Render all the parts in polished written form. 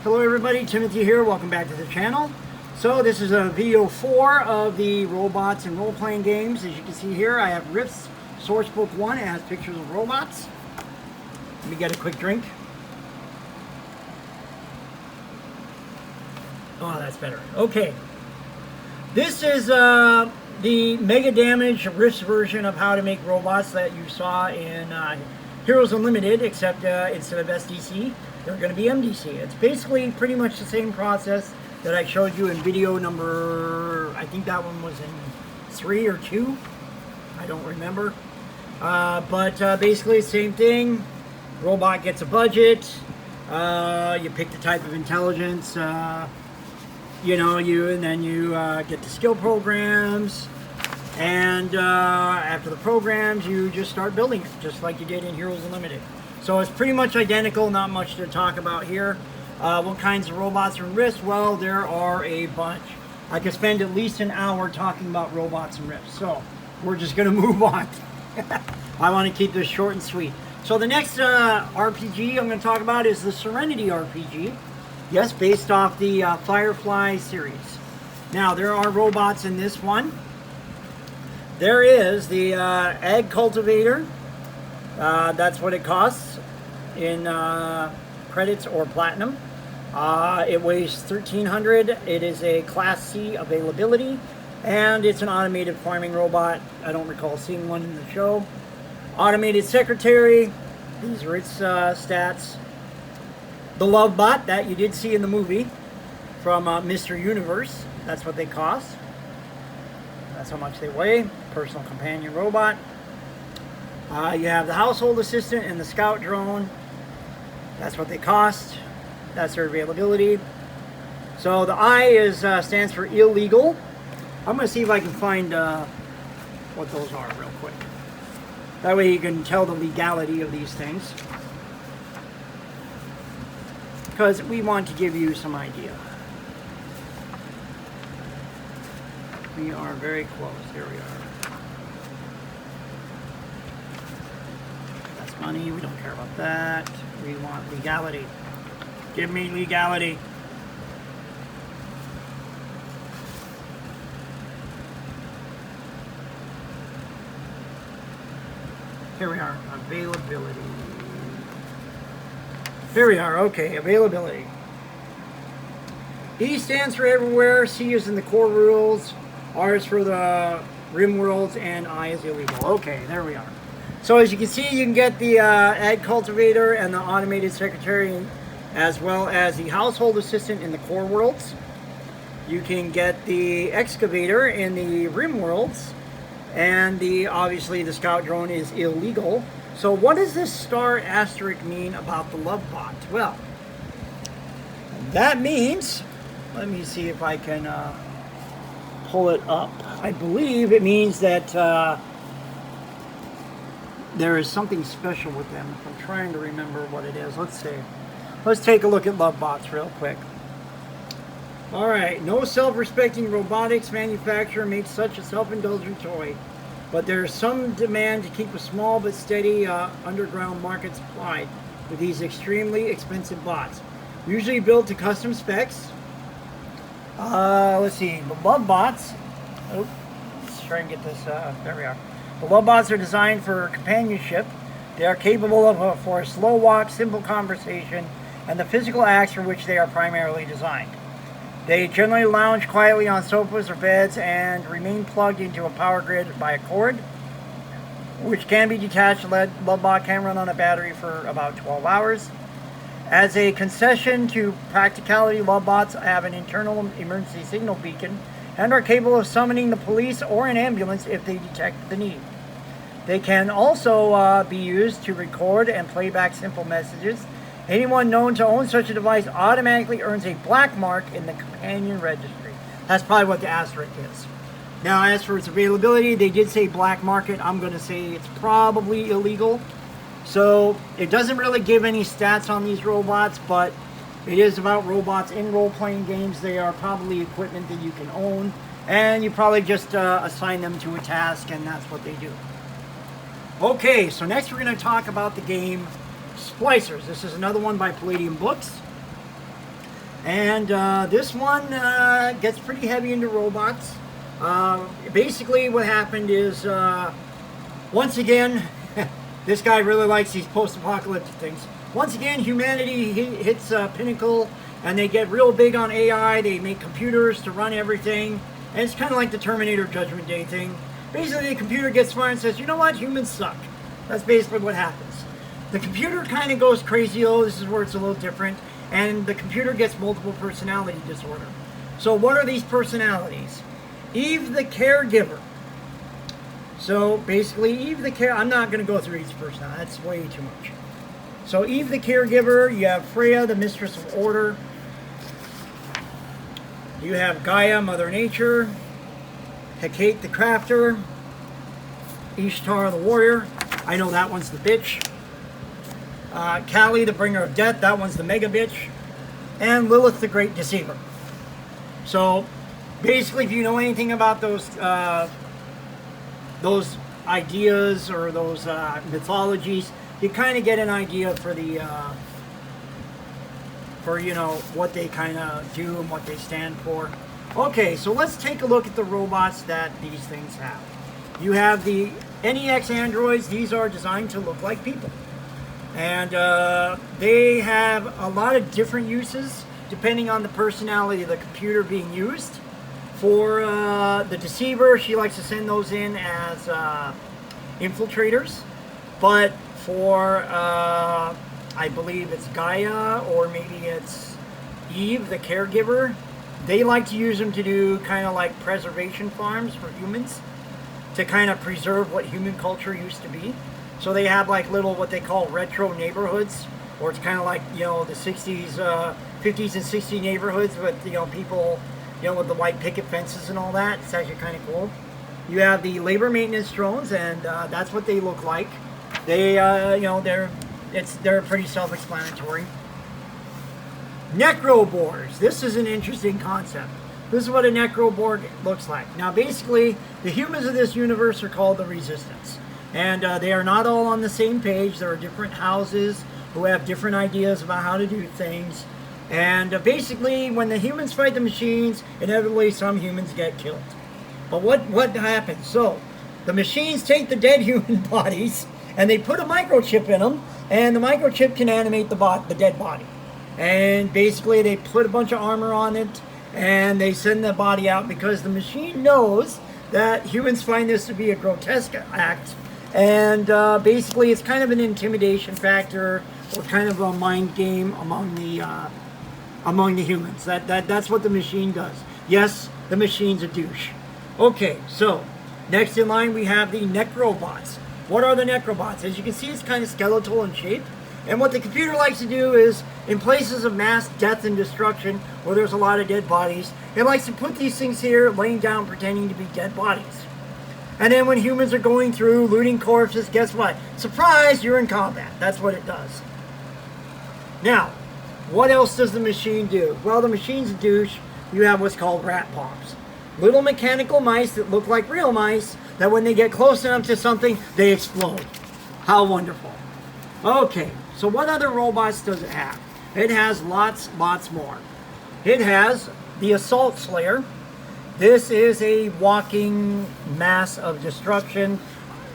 Hello everybody, Timothy here. Welcome back to the channel. So this is a video 4 of the robots and role-playing games. As you can see here, I have Rift's Sourcebook 1. It has pictures of robots. Let me get a quick drink. Oh, that's better. Okay. This is the Mega Damage Rift's version of how to make robots that you saw in Heroes Unlimited, except instead of SDC, they're going to be MDC. It's basically pretty much the same process that I showed you in video number, I think that one was in 3 or 2. I don't remember. But basically same thing. Robot gets a budget. You pick the type of intelligence, and then you get the skill programs. And after the programs, you just start building it, just like you did in Heroes Unlimited. So it's pretty much identical, not much to talk about here. What kinds of robots are in Rift? Well, there are a bunch. I could spend at least an hour talking about robots and Rift. So we're just going to move on. I want to keep this short and sweet. So the next RPG I'm going to talk about is the Serenity RPG. Yes, based off the Firefly series. Now, there are robots in this one. There is the egg cultivator. That's what it costs in credits or platinum. It weighs 1,300. It is a Class C availability, and it's an automated farming robot. I don't recall seeing one in the show. Automated secretary. These are its stats. The love bot that you did see in the movie from Mr. Universe. That's what they cost. That's how much they weigh. Personal companion robot. You have the household assistant and the scout drone. That's what they cost. That's their availability. So the I is stands for illegal. I'm going to see if I can find what those are real quick. That way you can tell the legality of these things. Because we want to give you some idea. We are very close. Here we are. That's money. We don't care about that. We want legality. Give me legality. Here we are. Availability. Here we are. Okay, availability. E stands for everywhere. C is in the core rules. R is for the rim worlds, and I is illegal. Okay, there we are. So as you can see, you can get the egg cultivator and the automated secretary, as well as the household assistant in the core worlds. You can get the excavator in the rim worlds, and obviously the scout drone is illegal. So what does this star asterisk mean about the love bot? Well, that means, let me see if I can pull it up. I believe it means that there is something special with them. I'm trying to remember what it is. Let's see. Let's take a look at love bots real quick. All right. No self-respecting robotics manufacturer makes such a self-indulgent toy, but there is some demand to keep a small but steady underground market supplied with these extremely expensive bots, usually built to custom specs. Let's see. The love bots. Oh, let's try and get this. There we are. The love bots are designed for companionship. They are capable of for a slow walk, simple conversation, and the physical acts for which they are primarily designed. They generally lounge quietly on sofas or beds and remain plugged into a power grid by a cord, which can be detached. Love bot can run on a battery for about 12 hours. As a concession to practicality, love bots have an internal emergency signal beacon and are capable of summoning the police or an ambulance if they detect the need. They can also be used to record and play back simple messages. Anyone known to own such a device automatically earns a black mark in the companion registry. That's probably what the asterisk is. Now, as for its availability, they did say black market. I'm going to say it's probably illegal. So it doesn't really give any stats on these robots, but it is about robots in role-playing games. They are probably equipment that you can own, and you probably just assign them to a task, and that's what they do. Okay, so next we're going to talk about the game Splicers. This is another one by Palladium Books. And this one gets pretty heavy into robots. Basically, what happened is, once again, this guy really likes these post-apocalyptic things. Once again, humanity hits a pinnacle, and they get real big on AI. They make computers to run everything, and it's kind of like the Terminator Judgment Day thing. Basically, the computer gets smart and says, you know what, humans suck. That's basically what happens. The computer kind of goes crazy, oh, this is where it's a little different, and the computer gets multiple personality disorder. So what are these personalities? Eve the caregiver. So basically, Eve the I'm not going to go through each person. That's way too much. So Eve the caregiver, you have Freya, the mistress of order. You have Gaia, Mother Nature. Hecate, the crafter. Ishtar, the warrior. I know that one's the bitch. Kali, the bringer of death. That one's the mega bitch. And Lilith, the great deceiver. So basically, if you know anything about those ideas or those mythologies, you kind of get an idea for the what they kind of do and what they stand for. Okay, so let's take a look at the robots that these things have. You have the NEX androids. These are designed to look like people, and they have a lot of different uses depending on the personality of the computer being used. For the deceiver, she likes to send those in as infiltrators. But for, I believe it's Gaia, or maybe it's Eve, the caregiver, they like to use them to do kind of like preservation farms for humans, to kind of preserve what human culture used to be. So they have like little, what they call retro neighborhoods, or it's kind of like, the 60s, 50s and 60s neighborhoods with, people, with the white picket fences and all that. It's actually kind of cool. You have the labor maintenance drones, and that's what they look like. They, they're pretty self-explanatory. Necroborgs. This is an interesting concept. This is what a necroborg looks like. Now, basically, the humans of this universe are called the Resistance, and they are not all on the same page. There are different houses who have different ideas about how to do things. And basically, when the humans fight the machines, inevitably some humans get killed. But what happens? So, the machines take the dead human bodies, and they put a microchip in them, and the microchip can animate the dead body. And basically, they put a bunch of armor on it, and they send the body out because the machine knows that humans find this to be a grotesque act. And basically, it's kind of an intimidation factor, or kind of a mind game among the humans. That's what the machine does. Yes, the machine's a douche. Okay, so next in line we have the Necrobots. What are the Necrobots? As you can see, it's kind of skeletal in shape. And what the computer likes to do is, in places of mass death and destruction, where there's a lot of dead bodies, it likes to put these things here, laying down, pretending to be dead bodies. And then when humans are going through, looting corpses, guess what? Surprise, you're in combat. That's what it does. Now, what else does the machine do? Well, the machine's a douche. You have what's called rat pops. Little mechanical mice that look like real mice, that when they get close enough to something, they explode. How wonderful. Okay, so what other robots does it have? It has lots more. It has the Assault Slayer. This is a walking mass of destruction.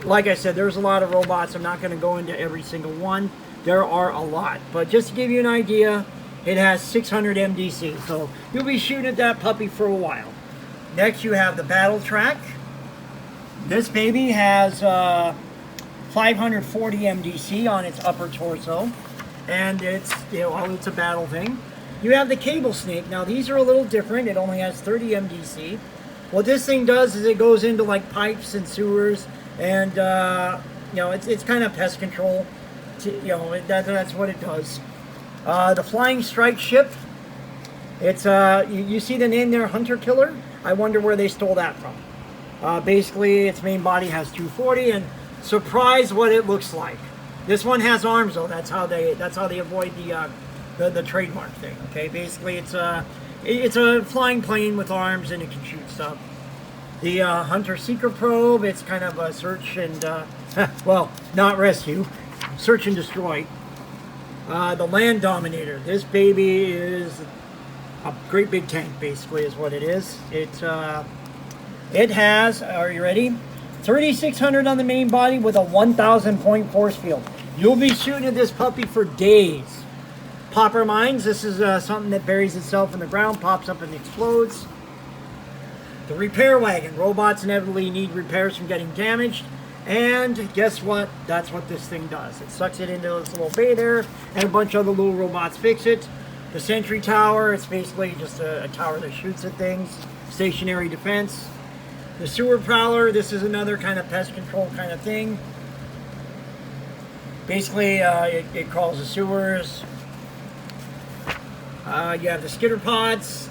Like I said, there's a lot of robots. I'm not going to go into every single one. There are a lot. But just to give you an idea, it has 600 MDC. So you'll be shooting at that puppy for a while. Next, you have the Battle Track. This baby has 540 MDC on its upper torso. And it's, it's a battle thing. You have the Cable Snake. Now, these are a little different. It only has 30 MDC. What this thing does is it goes into like pipes and sewers, and it's kind of pest control. That's what it does. The Flying Strike Ship. It's you see the name there, Hunter Killer. I wonder where they stole that from. Basically, its main body has 240, and surprise, what it looks like. This one has arms though. That's how they avoid the trademark thing. Okay, basically it's a flying plane with arms, and it can shoot stuff. The Hunter Seeker Probe. It's kind of a search and well, not rescue, search and destroy. The Land Dominator. This baby is a great big tank, basically, is what it is. It has, are you ready? 3,600 on the main body with a 1,000 point force field. You'll be shooting at this puppy for days. Popper mines, this is something that buries itself in the ground, pops up and explodes. The repair wagon, robots inevitably need repairs from getting damaged. And guess what? That's what this thing does. It sucks it into this little bay there, and a bunch of other little robots fix it. The sentry tower, it's basically just a tower that shoots at things. Stationary defense. The sewer prowler, this is another kind of pest control kind of thing. Basically, it crawls the sewers. You have the skitter pods.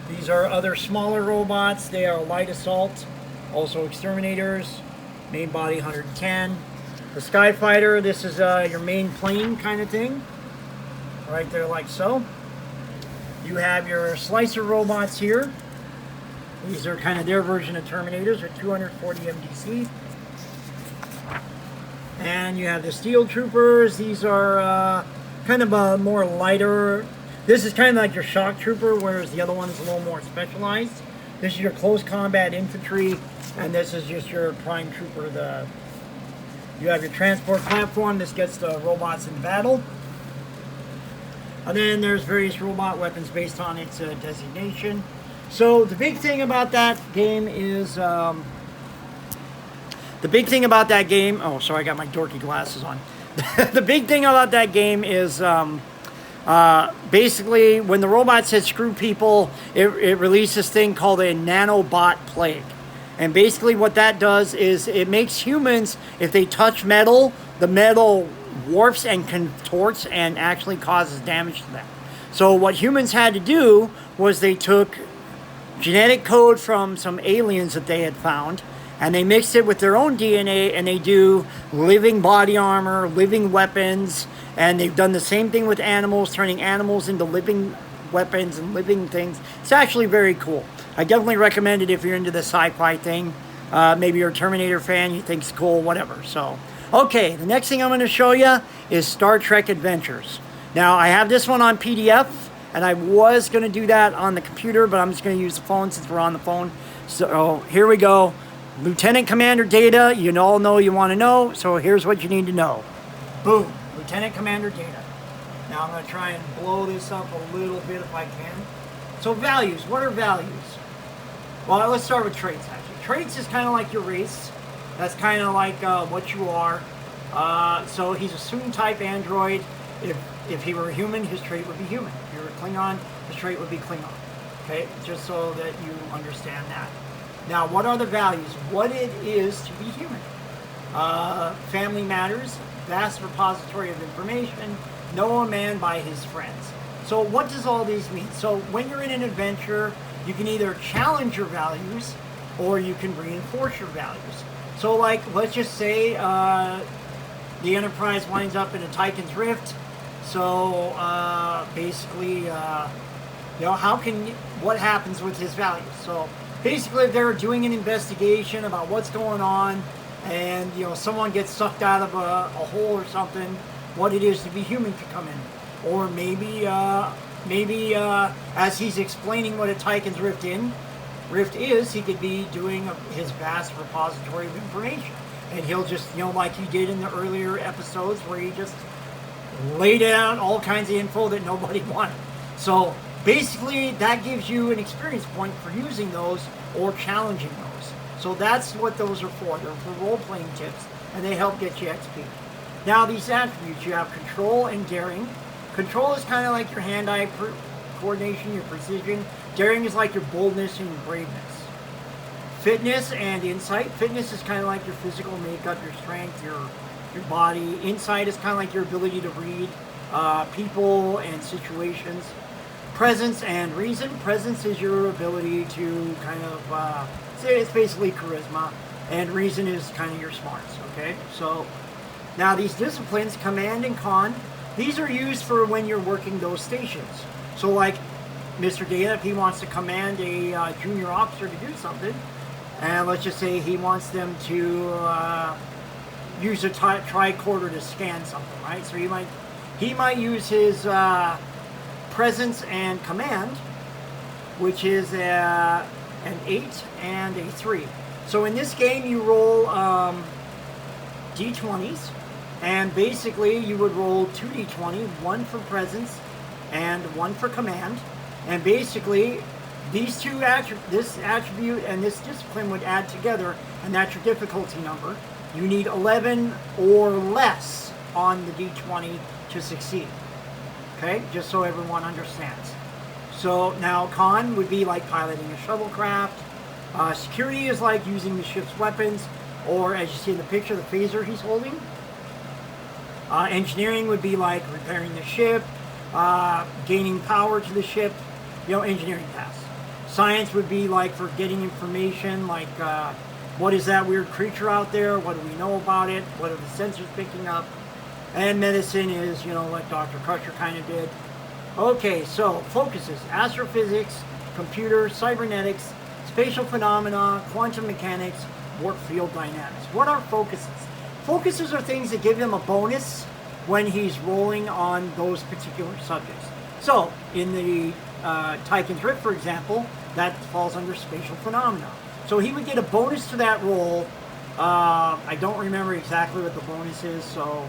These are other smaller robots. They are light assault, also exterminators. Main body 110. The Skyfighter, this is your main plane kind of thing. Right there like so. You have your slicer robots here. These are kind of their version of Terminators with 240 MDC. And you have the Steel Troopers. These are kind of a more lighter. This is kind of like your Shock Trooper, whereas the other one is a little more specialized. This is your close combat infantry, and this is just your prime trooper. You have your transport platform. This gets the robots in battle. And then there's various robot weapons based on its designation. So the big thing about that game is oh, sorry, I got my dorky glasses on. The big thing about that game is basically when the robot says screw people, it releases this thing called a nanobot plague. And basically what that does is it makes humans, if they touch metal, the metal warps and contorts and actually causes damage to them. So what humans had to do was they took genetic code from some aliens that they had found, and they mixed it with their own DNA, and they do living body armor, living weapons, and they've done the same thing with animals, turning animals into living weapons and living things. It's actually very cool. I definitely recommend it if you're into the sci-fi thing. Maybe you're a Terminator fan, you think it's cool, whatever. So, okay, the next thing I'm going to show you is Star Trek Adventures. Now, I have this one on PDF, and I was going to do that on the computer, but I'm just going to use the phone since we're on the phone. So, here we go. Lieutenant Commander Data, you all know you want to know, so here's what you need to know. Boom, Lieutenant Commander Data. Now I'm going to try and blow this up a little bit if I can. So values, what are values? Well, let's start with traits, actually. Traits is kind of like your race. That's kind of like what you are. So he's a Soong type android. If he were a human, his trait would be human. If he were a Klingon, his trait would be Klingon. Okay, just so that you understand that. Now, what are the values? What it is to be human. Family matters, vast repository of information, know a man by his friends. So what does all these mean? So when you're in an adventure, you can either challenge your values or you can reinforce your values. So like, let's just say the Enterprise winds up in a Tychon's Rift. So basically, what happens with his values? So basically, if they're doing an investigation about what's going on and, someone gets sucked out of a hole or something, what it is to be human to come in. Or maybe as he's explaining what a Tychon's Rift is, he could be doing his vast repository of information. And he'll just, like he did in the earlier episodes where he just laid out all kinds of info that nobody wanted. So basically, that gives you an experience point for using those or challenging those. So that's what those are for. They're for role-playing tips, and they help get you XP. Now, these attributes, you have control and daring. Control is kind of like your hand-eye coordination, your precision. Daring is like your boldness and your braveness. Fitness and insight. Fitness is kind of like your physical makeup, your strength, your body. Insight is kind of like your ability to read people and situations. Presence and reason. Presence is your ability to kind of, it's basically charisma. And reason is kind of your smarts, okay? So, now these disciplines, command and con, these are used for when you're working those stations. So like Mr. Data, if he wants to command a junior officer to do something, and let's just say he wants them to use a tricorder to scan something, right? So he might use his presence and command which is an 8 and a 3. So in this game, you roll d20s, and basically you would roll 2 d20, one for presence and one for command, and basically these two this attribute and this discipline would add together, and that's your difficulty number. You need 11 or less on the d20 to succeed. Okay, just so everyone understands. So now con would be like piloting a shuttlecraft. Security is like using the ship's weapons, or as you see in the picture, the phaser he's holding. Engineering would be like repairing the ship, gaining power to the ship, engineering tasks. Science would be like for getting information, like what is that weird creature out there? What do we know about it? What are the sensors picking up? And medicine is, what Dr. Crusher kind of did. Okay, so focuses: astrophysics, computer, cybernetics, spatial phenomena, quantum mechanics, warp field dynamics. What are focuses? Focuses are things that give him a bonus when he's rolling on those particular subjects. So, in the Tychon's Rift, for example, that falls under spatial phenomena. So he would get a bonus to that roll. I don't remember exactly what the bonus is, so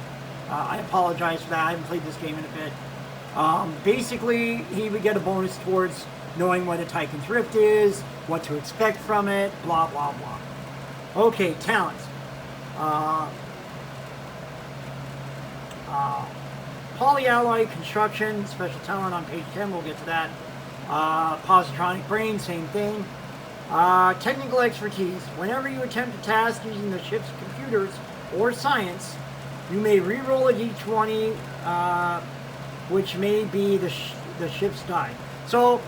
I apologize for that. I haven't played this game in a bit. Basically, he would get a bonus towards knowing what a Tychon's Rift is, what to expect from it, blah, blah, blah. Okay, talents. Polyalloy construction, special talent on page 10, we'll get to that. Positronic brain, same thing. Technical expertise. Whenever you attempt a task using the ship's computers or science, you may re-roll a d20, which may be the ship's die. So,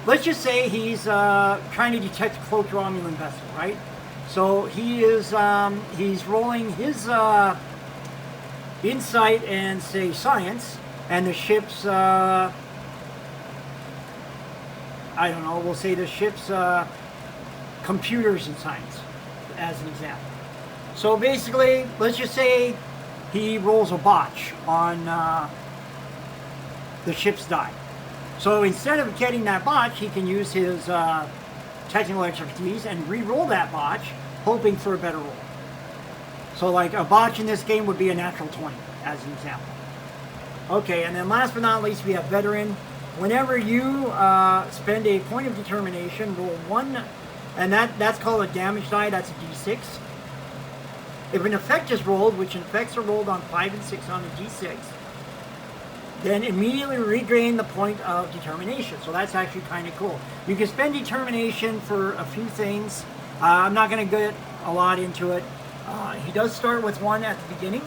let's just say he's trying to detect a cloaked Romulan vessel, right? So he is he's rolling his insight and say science, and the ship's I don't know, we'll say the ship's computers and science as an example. So basically, let's just say he rolls a botch on the ship's die. So instead of getting that botch, he can use his technical expertise and re-roll that botch, hoping for a better roll. So like a botch in this game would be a natural 20, as an example. Okay, and then last but not least, we have veteran. Whenever you spend a point of determination, roll 1, and that's called a damage die, that's a d6. If an effect is rolled, which effects are rolled on 5 and 6 on a d6, then immediately regain the point of determination. So that's actually kind of cool. You can spend determination for a few things. I'm not going to get a lot into it. He does start with 1 at the beginning.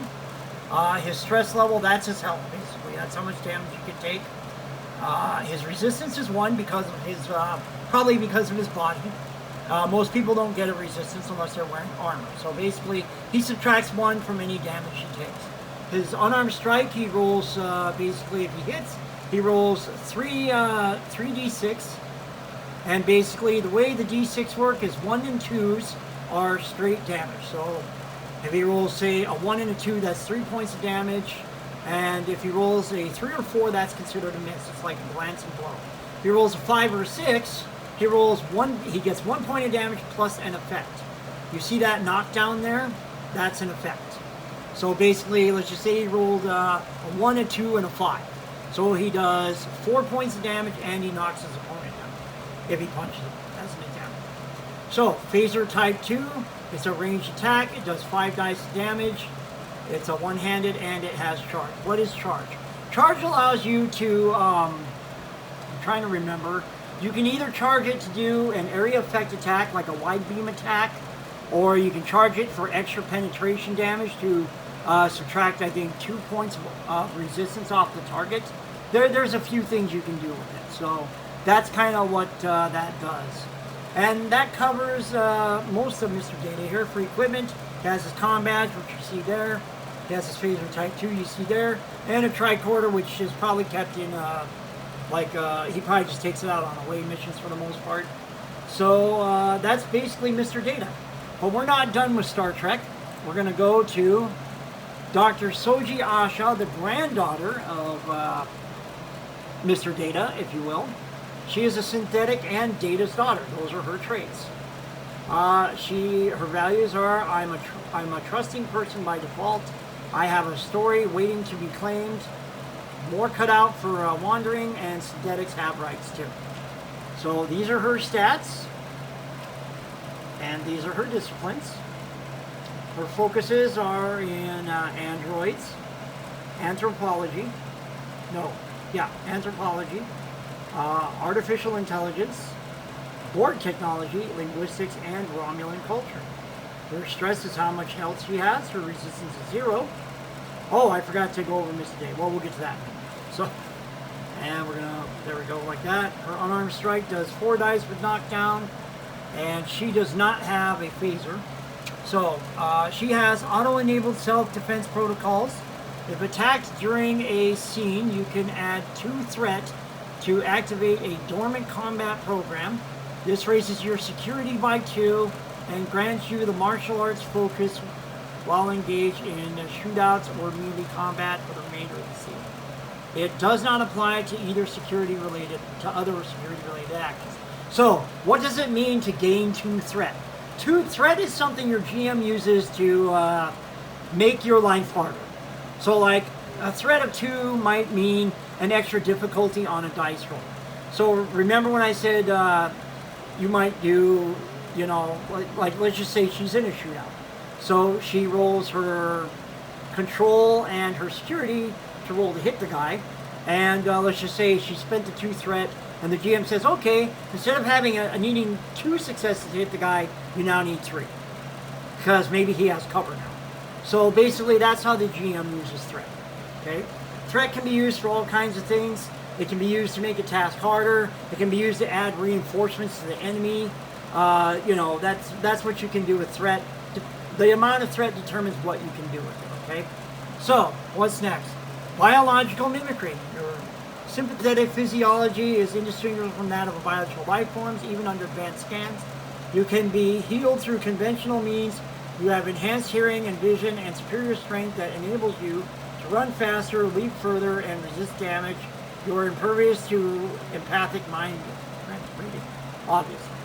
His stress level, that's his health, basically. That's how much damage you can take. His resistance is 1 because of his, probably because of his body. Most people don't get a resistance unless they're wearing armor. So basically, he subtracts 1 from any damage he takes. His unarmed strike, he rolls, basically if he hits, he rolls 3d6. And basically, the way the d6 work is 1 and 2s are straight damage. So if he rolls, say, a 1 and a 2, that's 3 points of damage. And if he rolls a 3 or 4, that's considered a miss. It's like a glancing blow. If he rolls a 5 or a 6, he gets 1 point of damage plus an effect. You see that knockdown there? That's an effect. So basically, let's just say he rolled a 1, a 2, and a 5. So he does 4 points of damage, and he knocks his opponent down if he punches him, as an example. So, Phaser Type 2, it's a ranged attack. It does 5 dice of damage. It's a one-handed, and it has charge. What is charge? Charge allows you to, I'm trying to remember, you can either charge it to do an area effect attack, like a wide beam attack, or you can charge it for extra penetration damage to subtract, I think, 2 points of resistance off the target. There's a few things you can do with it. So that's kind of what that does. And that covers most of Mr. Data here. For equipment, he has his comm badge, which you see there. He has his Phaser Type 2, you see there. And a tricorder, which is probably kept in, he probably just takes it out on away missions for the most part. So that's basically Mr. Data. But we're not done with Star Trek. We're going to go to Dr. Soji Asha, the granddaughter of Mr. Data, if you will. She is a synthetic and Data's daughter. Those are her traits. Her values are: I'm a trusting person by default. I have a story waiting to be claimed. More cut out for wandering, and synthetics have rights too. So these are her stats, and these are her disciplines. Her focuses are in androids, anthropology, artificial intelligence, board technology, linguistics, and Romulan culture. Her stress is how much health she has. Her resistance is 0. Oh, I forgot to go over Miss Day. Well, we'll get to that. So, and there we go, like that. Her unarmed strike does 4 dice with knockdown, and she does not have a phaser. So, she has auto-enabled self-defense protocols. If attacked during a scene, you can add 2 threat to activate a dormant combat program. This raises your security by 2 and grants you the martial arts focus while engaged in shootouts or melee combat for the remainder of the scene. It does not apply to other security related actions. So, what does it mean to gain 2 threat? 2 threat is something your GM uses to make your life harder. So, like, a threat of 2 might mean an extra difficulty on a dice roll. So, remember when I said you might do, like let's just say she's in a shootout. So she rolls her control and her security to roll to hit the guy. And let's just say she spent the 2 threat, and the GM says, okay, instead of needing 2 successes to hit the guy, you now need 3. Because maybe he has cover now. So basically that's how the GM uses threat. Okay? Threat can be used for all kinds of things. It can be used to make a task harder. It can be used to add reinforcements to the enemy. That's what you can do with threat. The amount of threat determines what you can do with it, okay? So, what's next? Biological mimicry. Your sympathetic physiology is indistinguishable from that of biological life forms, even under advanced scans. You can be healed through conventional means. You have enhanced hearing and vision and superior strength that enables you to run faster, leap further, and resist damage. You are impervious to empathic mind reading, obviously.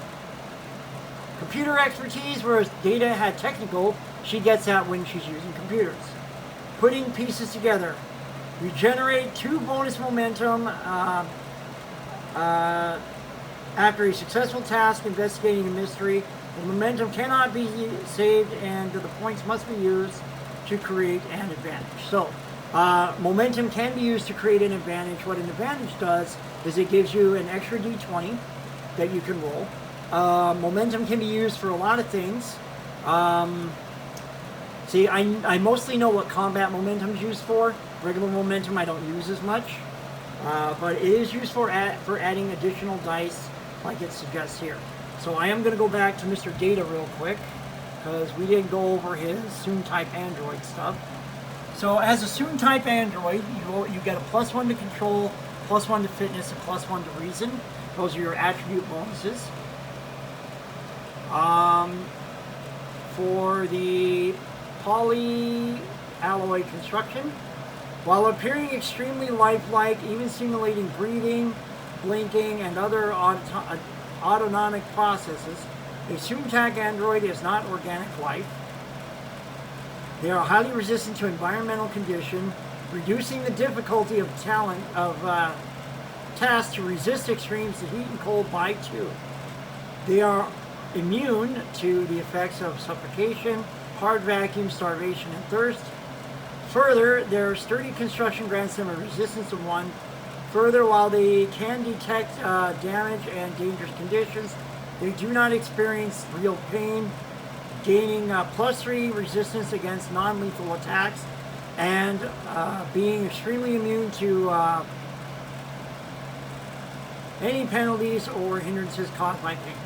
Computer expertise, whereas Data had technical, she gets that when she's using computers. Putting pieces together. You generate 2 bonus momentum after a successful task investigating a mystery. The momentum cannot be saved, and the points must be used to create an advantage. So, momentum can be used to create an advantage. What an advantage does is it gives you an extra d20 that you can roll. Momentum can be used for a lot of things. I mostly know what combat momentum is used for. Regular momentum I don't use as much. But it is used for adding additional dice like it suggests here. So I am going to go back to Mr. Data real quick, because we didn't go over his Soon-type android stuff. So as a Soon-type android, you get a +1 to control, +1 to fitness, and +1 to reason. Those are your attribute bonuses. For the polyalloy construction, while appearing extremely lifelike, even simulating breathing, blinking, and other autonomic processes, a Soon-type android is not organic life. They are highly resistant to environmental condition, reducing the difficulty of tasks to resist extremes to heat and cold by 2. They are immune to the effects of suffocation, hard vacuum, starvation, and thirst. Further, their sturdy construction grants them a resistance of 1. Further, while they can detect damage and dangerous conditions, they do not experience real pain, gaining +3 resistance against non-lethal attacks, and being extremely immune to any penalties or hindrances caused by pain.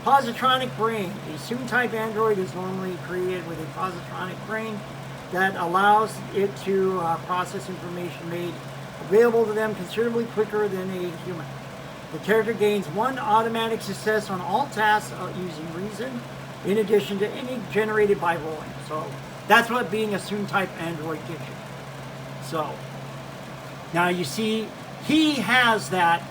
Positronic brain. A Soon-type android is normally created with a positronic brain that allows it to process information made available to them considerably quicker than a human. The character gains 1 automatic success on all tasks using reason, in addition to any generated by rolling. So that's what being a Soon-type android gives you. So now you see he has that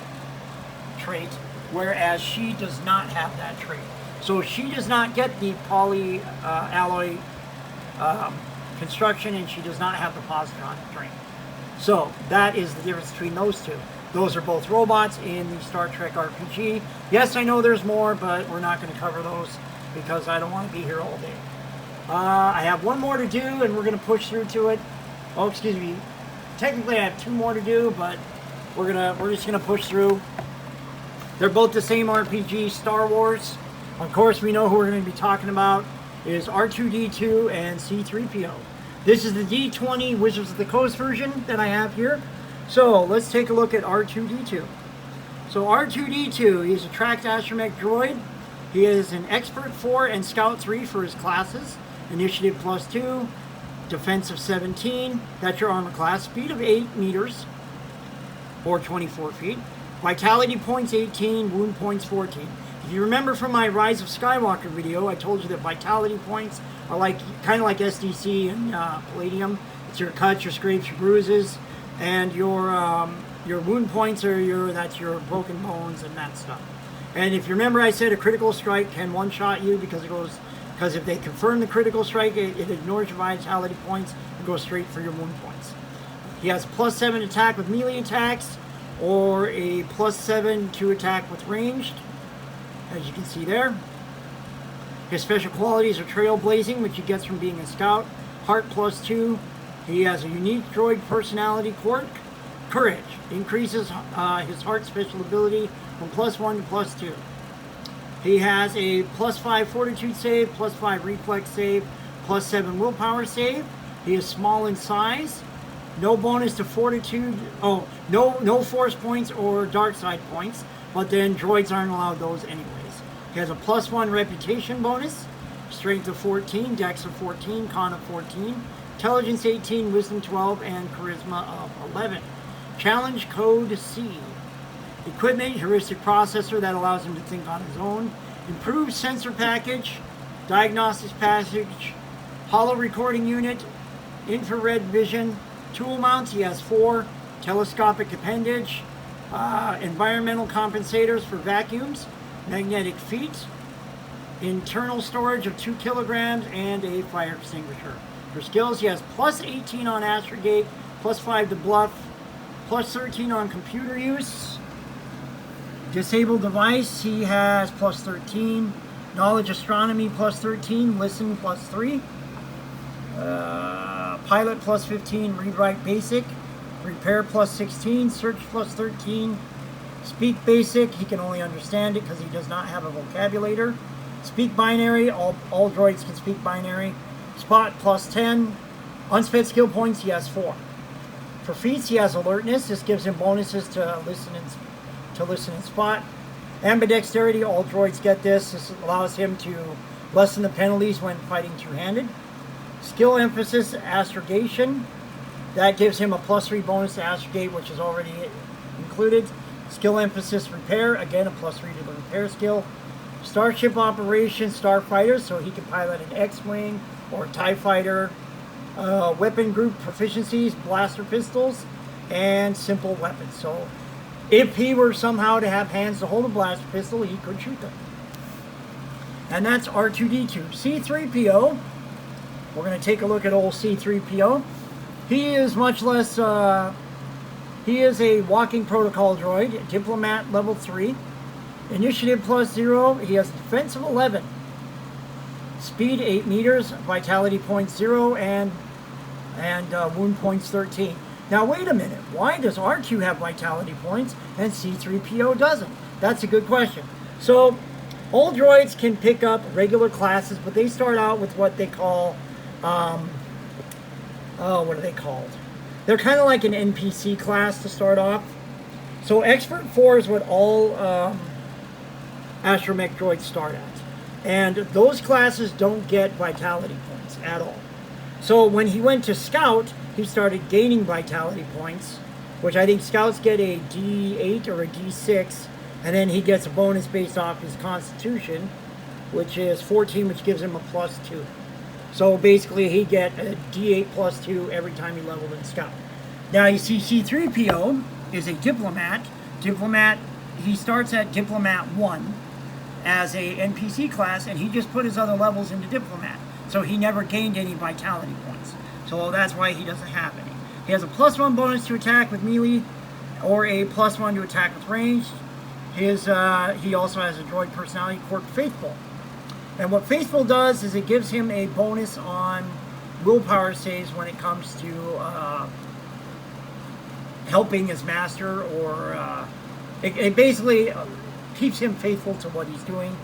trait, whereas she does not have that trait. So she does not get the poly alloy construction, and she does not have the positron trait. So that is the difference between those two. Those are both robots in the Star Trek RPG. Yes, I know there's more, but we're not going to cover those because I don't want to be here all day. I have one more to do, and we're going to push through to it. Oh, excuse me. Technically, I have two more to do, but we're just gonna push through. They're both the same RPG, Star Wars. Of course, we know who we're going to be talking about is R2-D2 and C3PO. This is the D20 Wizards of the Coast version that I have here. So let's take a look at R2-D2. So R2-D2, he's a tracked astromech droid. He is an Expert 4 and Scout 3 for his classes. Initiative +2, Defensive 17, that's your armor class. Speed of 8 meters, or 24 feet. Vitality points 18, wound points 14. If you remember from my Rise of Skywalker video, I told you that vitality points are kind of like SDC and Palladium. It's your cuts, your scrapes, your bruises, and your wound points are that's your broken bones and that stuff. And if you remember, I said a critical strike can one-shot you because if they confirm the critical strike, it ignores your vitality points and goes straight for your wound points. He has +7 attack with melee attacks, or a +7 to attack with ranged, as you can see there. His special qualities are trailblazing, which he gets from being a scout. Heart +2. He has a unique droid personality quirk. Courage increases his heart special ability from +1 to +2. He has a +5 fortitude save, +5 reflex save, +7 willpower save. He is small in size. No bonus to fortitude. Oh, no force points or dark side points. But then droids aren't allowed those anyways. He has a +1 reputation bonus. Strength of 14, Dex of 14, Con of 14, Intelligence 18, Wisdom 12, and Charisma of 11. Challenge code C. Equipment, heuristic processor that allows him to think on his own. Improved sensor package, diagnostics package, hollow recording unit, infrared vision, tool mounts, he has 4, telescopic appendage, environmental compensators for vacuums, magnetic feet, internal storage of 2 kilograms, and a fire extinguisher. For skills, he has +18 on astrogate, +5 to bluff, +13 on computer use. Disabled device, he has +13. Knowledge astronomy +13. Listen +3. Pilot +15. Read write basic. Repair +16. Search +13. Speak basic. He can only understand it because he does not have a vocabulator. Speak binary. All droids can speak binary. Spot +10. Unspent skill points, he has 4. For feats, he has alertness. This gives him bonuses to listen and spot. Ambidexterity, all droids get this. This allows him to lessen the penalties when fighting two-handed. Skill emphasis, astrogation. That gives him a +3 bonus to astrogate, which is already included. Skill emphasis, repair. Again, a +3 to the repair skill. Starship operations, starfighter, so he can pilot an X-Wing or a TIE fighter. Weapon group proficiencies, blaster pistols, and simple weapons. So if he were somehow to have hands to hold a blaster pistol, he could shoot them. And that's R2-D2. C3PO, we're going to take a look at old C3PO. He is much less, he is a walking protocol droid, diplomat level 3. Initiative +0, he has defense of 11. Speed 8 meters, vitality points 0, and wound points 13. Now wait a minute, why does R2 have vitality points and C3PO doesn't? That's a good question. So all droids can pick up regular classes, but they start out with what they call, what are they called? They're kind of like an NPC class to start off. So Expert 4 is what all astromech droids start at. And those classes don't get vitality points at all. So when he went to Scout, he started gaining vitality points, which I think Scouts get a D8 or a D6, and then he gets a bonus based off his Constitution, which is 14, which gives him a +2. So basically he'd get a D8 +2 every time he leveled in Scout. Now you see C3PO is a diplomat. Diplomat he starts at Diplomat 1 as a NPC class, and he just put his other levels into Diplomat. So he never gained any vitality points. So that's why he doesn't have any. He has a +1 bonus to attack with melee, or a +1 to attack with ranged. He also has a droid personality quirk, Faithful. And what Faithful does is it gives him a bonus on willpower saves when it comes to helping his master, or it basically keeps him faithful to what he's doing.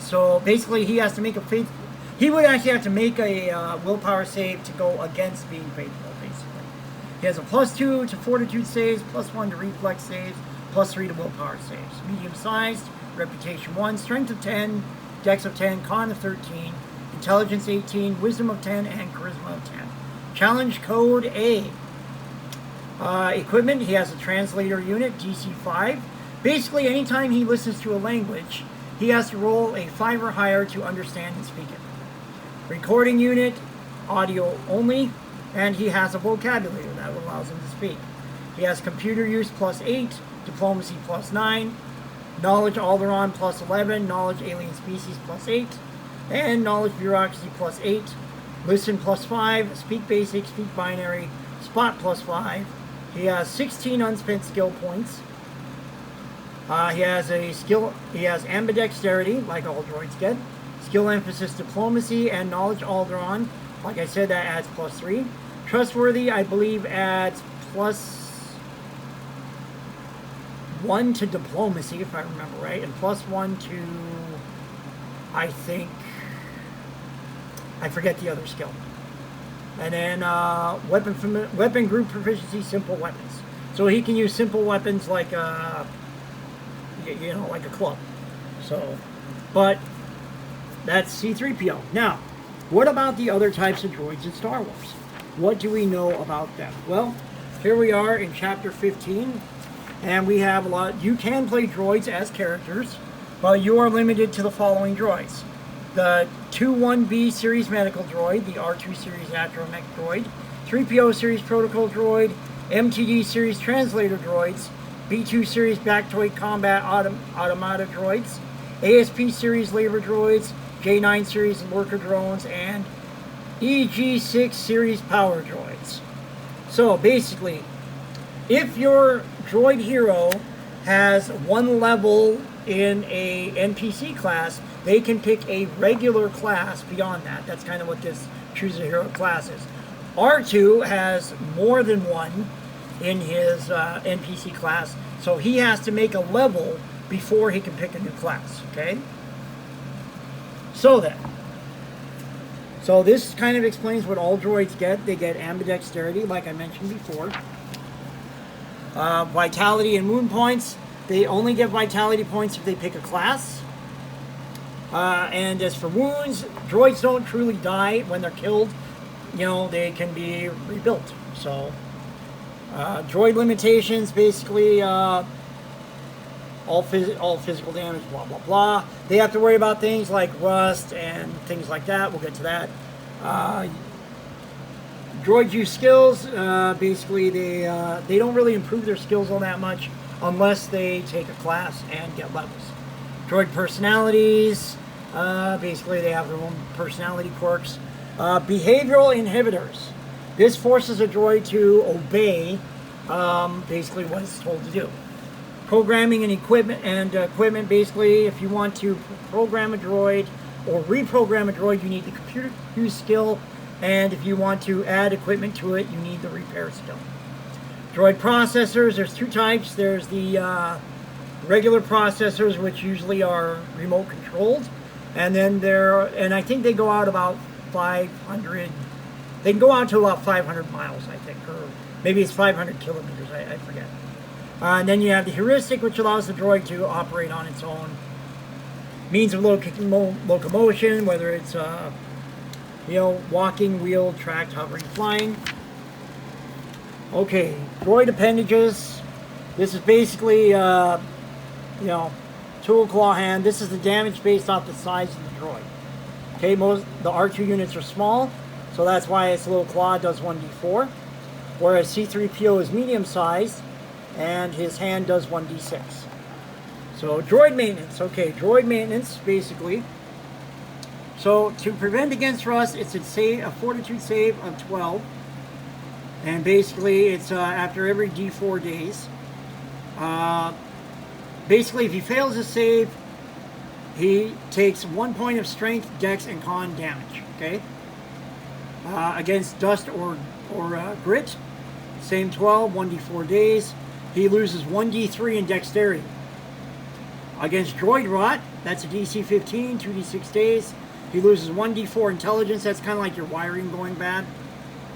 So basically he has to make a faithful. He would actually have to make a willpower save to go against being faithful, basically. He has a +2 to fortitude saves, +1 to reflex saves, +3 to willpower saves. Medium-sized, reputation 1, strength of 10, dex of 10, con of 13, intelligence 18, wisdom of 10, and charisma of 10. Challenge code A. Equipment, he has a translator unit, DC 5. Basically, anytime he listens to a language, he has to roll a 5 or higher to understand and speak it. Recording unit, audio only, and he has a vocabulary that allows him to speak. He has computer use +8, diplomacy +9, knowledge Alderaan +11, knowledge alien species +8, and knowledge bureaucracy +8, listen +5, speak basic, speak binary, spot +5. He has 16 unspent skill points. He has ambidexterity, like all droids get. Skill emphasis diplomacy, and knowledge Alderaan. Like I said, that adds +3. Trustworthy, I believe, adds +1 to diplomacy, if I remember right, and +1 to, I think, I forget the other skill. And then weapon group proficiency, simple weapons. So he can use simple weapons like like a club. So, but that's C-3PO. Now, what about the other types of droids in Star Wars? What do we know about them? Well, here we are in Chapter 15, and we have a lot. You can play droids as characters, but you are limited to the following droids. The 2-1B series medical droid, the R2 series astromech droid, 3PO series protocol droid, MTD series translator droids, B2 series Bactoid combat automata droids, ASP series labor droids, J9 series worker drones, and EG6 series power droids. So basically, if your droid hero has one level in a NPC class, they can pick a regular class beyond that. That's kind of what this choose a hero class is. R2 has more than one in his NPC class, so he has to make a level before he can pick a new class, okay? So this kind of explains what all droids get. They get ambidexterity, like I mentioned before. Vitality and wound points. They only get vitality points if they pick a class. And as for wounds, droids don't truly die when they're killed. They can be rebuilt. So, droid limitations, basically, all physical damage, blah, blah, blah. They have to worry about things like rust and things like that. We'll get to that. Droid use skills, basically, they don't really improve their skills all that much unless they take a class and get levels. Droid personalities, basically they have their own personality quirks. Behavioral inhibitors. This forces a droid to obey basically what it's told to do. Programming and equipment, basically, if you want to program a droid or reprogram a droid, you need the computer use skill, and if you want to add equipment to it, you need the repair skill. Droid processors, there's two types. There's the regular processors, which usually are remote controlled, and then I think they go out about 500, they can go out to about 500 miles, I think, or maybe it's 500 kilometers, I forget. And then you have the heuristic, which allows the droid to operate on its own means of locomotion, whether it's walking, wheeled, tracked, hovering, flying. Okay, droid appendages. This is basically tool, claw, hand. This is the damage based off the size of the droid. Okay, the R2 units are small, so that's why its little claw does 1d4, whereas C-3PO is medium sized, and his hand does 1d6. So droid maintenance. Okay, droid maintenance, basically. So to prevent against rust, it's a fortitude save of 12. And basically, it's after every D4 days. Basically, if he fails a save, he takes 1 point of strength, dex, and con damage. Okay. Against dust or grit, same 12, 1d4 days. He loses 1d3 in dexterity. Against droid rot, that's a DC 15, 2d6 days. He loses 1d4 intelligence. That's kind of like your wiring going bad.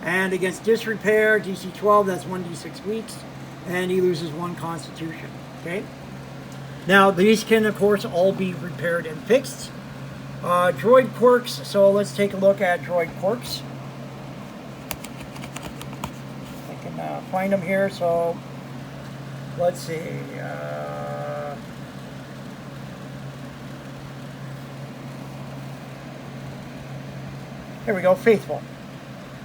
And against disrepair, DC 12, that's 1d6 weeks. And he loses 1 constitution. Okay. Now, these can, of course, all be repaired and fixed. Droid quirks. So let's take a look at droid quirks. I can find them here. So let's see. Here we go. Faithful.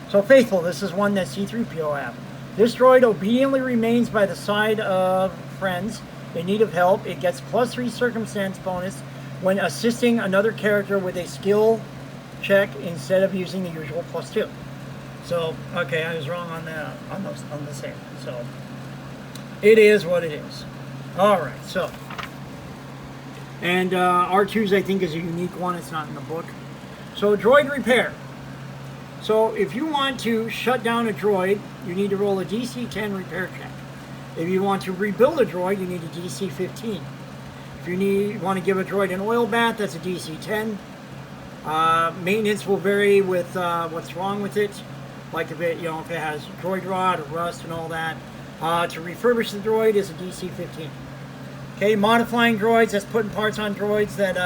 So Faithful, this is one that C-3PO have. This droid obediently remains by the side of friends in need of help. It gets +3 circumstance bonus when assisting another character with a skill check instead of using the usual +2. So, okay, I was wrong on the same. So, it is what it is. All right, so. And R2's, I think, is a unique one. It's not in the book. So, droid repair. So if you want to shut down a droid, you need to roll a DC 10 repair check. If you want to rebuild a droid, you need a DC 15. If you want to give a droid an oil bath, that's a DC 10. Maintenance will vary with what's wrong with it, like if it has droid rot or rust and all that. To refurbish the droid is a DC 15. Okay, modifying droids, that's putting parts on droids that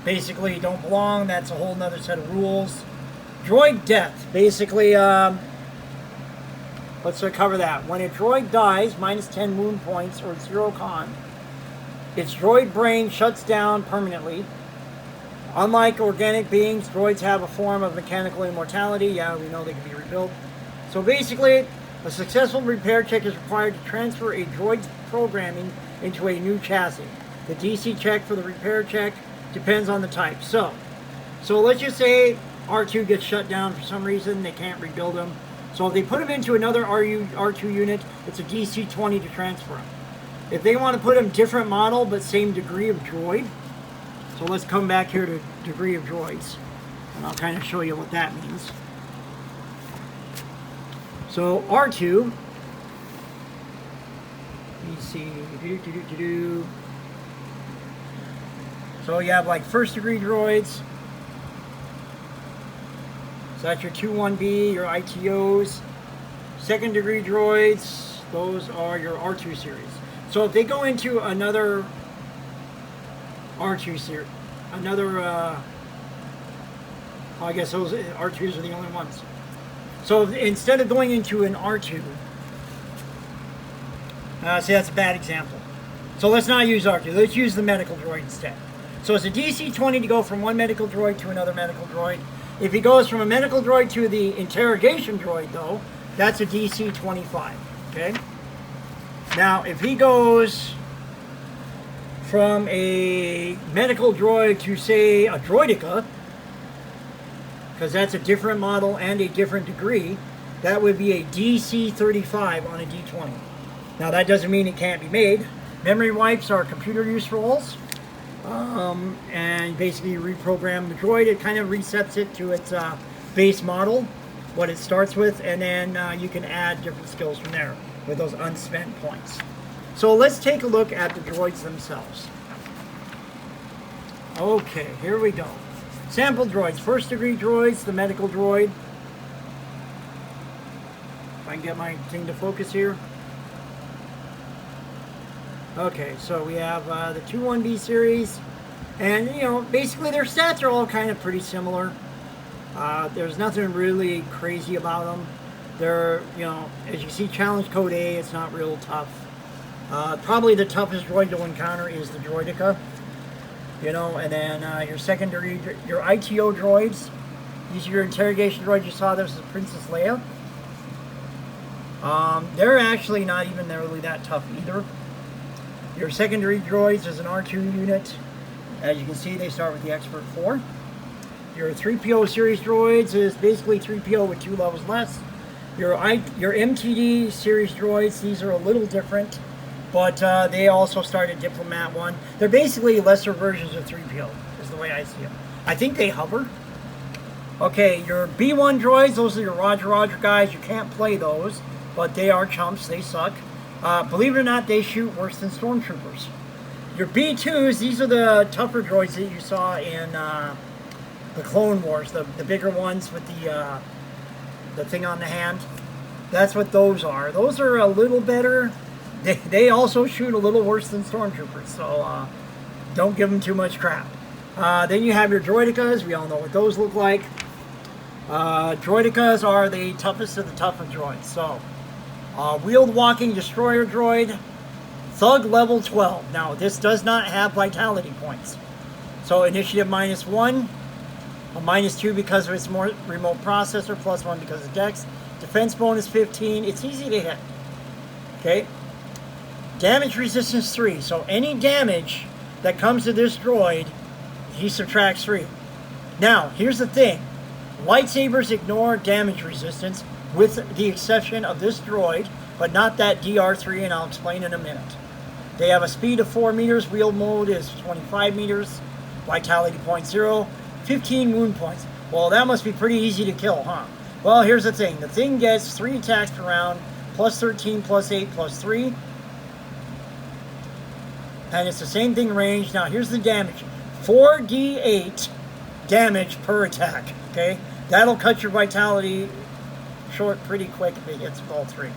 basically don't belong. That's a whole nother set of rules. Droid death. Basically, let's cover that. When a droid dies, -10 wound points or 0 con, its droid brain shuts down permanently. Unlike organic beings, droids have a form of mechanical immortality. Yeah, we know they can be rebuilt. So basically, a successful repair check is required to transfer a droid's programming into a new chassis. The DC check for the repair check depends on the type. So let's just say R2 gets shut down for some reason. They can't rebuild him. So if they put him into another R2 unit, it's a DC 20 to transfer him. If they want to put him different model but same degree of droid, so let's come back here to degree of droids, and I'll kind of show you what that means. So R2, let me see, so you have like first degree droids. So that's your 2-1B, your ITOs. Second degree droids, those are your R2 series. So if they go into another R2 series, I guess those R2s are the only ones. So instead of going into an R2, see, that's a bad example. So let's not use R2, let's use the medical droid instead. So it's a DC 20 to go from one medical droid to another medical droid. If he goes from a medical droid to the interrogation droid, though, that's a DC 25, okay? Now, if he goes from a medical droid to, say, a droidica, because that's a different model and a different degree, that would be a DC 35 on a D20. Now, that doesn't mean it can't be made. Memory wipes are computer use rolls. And basically you reprogram the droid. It kind of resets it to its base model, what it starts with, and then you can add different skills from there with those unspent points. So let's take a look at the droids themselves. Okay, here we go. Sample droids. First degree droids, the medical droid. If I can get my thing to focus here. Okay, so we have the 2-1B series, and basically their stats are all kind of pretty similar. There's nothing really crazy about them. They're, as you see, challenge code A, it's not real tough. Probably the toughest droid to encounter is the droidica, and then your secondary, your ITO droids. These are your interrogation droids. You saw this is Princess Leia. They're actually not even really that tough either. Your secondary droids is an R2 unit. As you can see, they start with the Expert 4. Your 3PO series droids is basically 3PO with 2 levels less. Your MTD series droids, these are a little different, but they also start at Diplomat 1. They're basically lesser versions of 3PO, is the way I see them. I think they hover. Okay, your B1 droids, those are your Roger Roger guys. You can't play those, but they are chumps. They suck. Believe it or not, they shoot worse than Stormtroopers. Your B2s, these are the tougher droids that you saw in the Clone Wars, the bigger ones with the thing on the hand. That's what those are. Those are a little better. They also shoot a little worse than Stormtroopers, so don't give them too much crap. Then you have your Droidekas. We all know what those look like. Droidekas are the toughest of the tough of droids. So, wheeled walking destroyer droid, Thug level 12. Now, this does not have vitality points. So, initiative -1, a -2 because of its more remote processor, +1 because of Dex. Defense bonus 15. It's easy to hit. Okay. Damage resistance 3. So, any damage that comes to this droid, he subtracts 3. Now, here's the thing. Lightsabers ignore damage resistance with the exception of this droid, but not that DR3, and I'll explain in a minute. They have a speed of 4 meters. Wheel mode is 25 meters. Vitality point 0. 15 wound points. Well, that must be pretty easy to kill, huh? Well, here's the thing. The thing gets 3 attacks per round, +13, +8, +3. And it's the same thing range. Now, here's the damage. 4d8 damage per attack, okay? That'll cut your vitality short pretty quick if it hits all 3.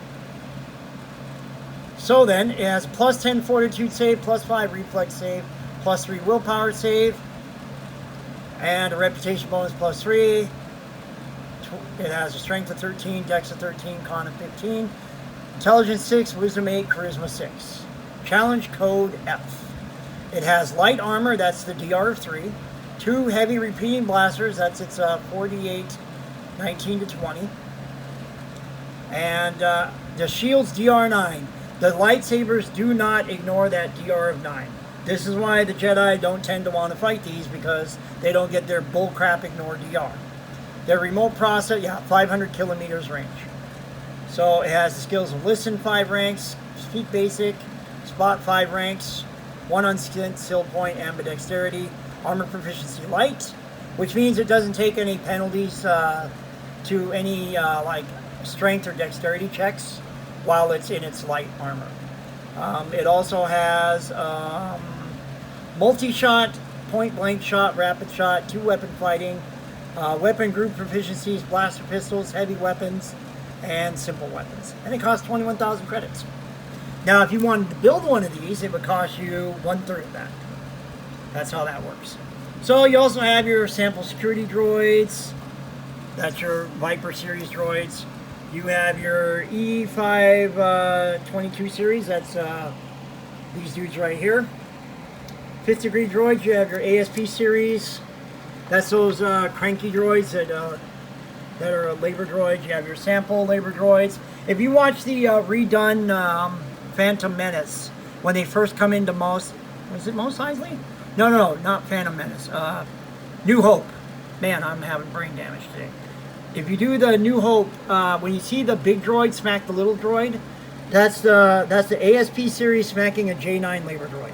So then, it has a +10 fortitude save, +5 reflex save, +3 willpower save, and a reputation bonus +3. It has a strength of 13, dex of 13, con of 15, intelligence 6, wisdom 8, charisma 6. Challenge code F. It has light armor, that's the DR of 3. 2 heavy repeating blasters, that's its 48, 19 to 20. And the shield's DR9. The lightsabers do not ignore that DR of 9. This is why the Jedi don't tend to want to fight these, because they don't get their bullcrap ignored DR. Their remote process, 500 kilometers range. So it has the skills of Listen 5 ranks, Speak Basic, Spot 5 ranks, 1 unskilled skill point, ambidexterity, armor proficiency light, which means it doesn't take any penalties to any like strength or dexterity checks while it's in its light armor. It also has multi-shot, point-blank shot, rapid shot, 2 weapon fighting, weapon group proficiencies, blaster pistols, heavy weapons, and simple weapons. And it costs 21,000 credits. Now, if you wanted to build one of these, it would cost you 1/3 of that. That's how that works. So you also have your sample security droids. That's your Viper series droids. You have your E522 series. That's these dudes right here. 5th degree droids. You have your ASP series. That's those cranky droids that are labor droids. You have your sample labor droids. If you watch the redone Phantom Menace, when they first come into was it Mos Eisley? No, not Phantom Menace. New Hope. Man, I'm having brain damage today. If you do the New Hope, when you see the big droid smack the little droid, that's the ASP series smacking a J9 labor droid.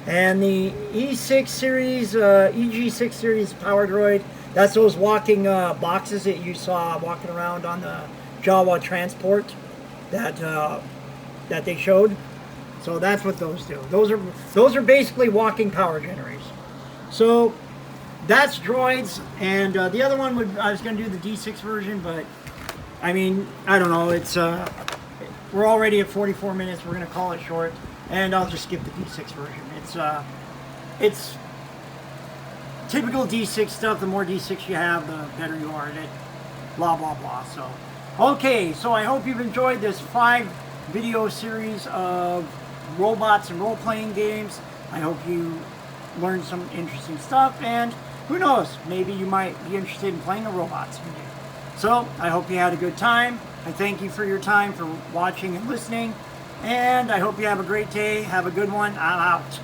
And the E6 series, EG6 series power droid, that's those walking boxes that you saw walking around on the Jawa transport that they showed. So that's what those do. Those are basically walking power generators. So that's droids, and the other one I was going to do the D6 version, but I mean, I don't know. It's we're already at 44 minutes. We're going to call it short, and I'll just skip the D6 version. It's typical D6 stuff. The more D6 you have, the better you are at it. Blah blah blah. So okay, so I hope you've enjoyed this 5-video series of robots and role-playing games. I hope you learned some interesting stuff, and who knows, maybe you might be interested in playing a robot someday. So I hope you had a good time. I thank you for your time, for watching and listening, And I hope you have a great day. Have a good one. I'm out.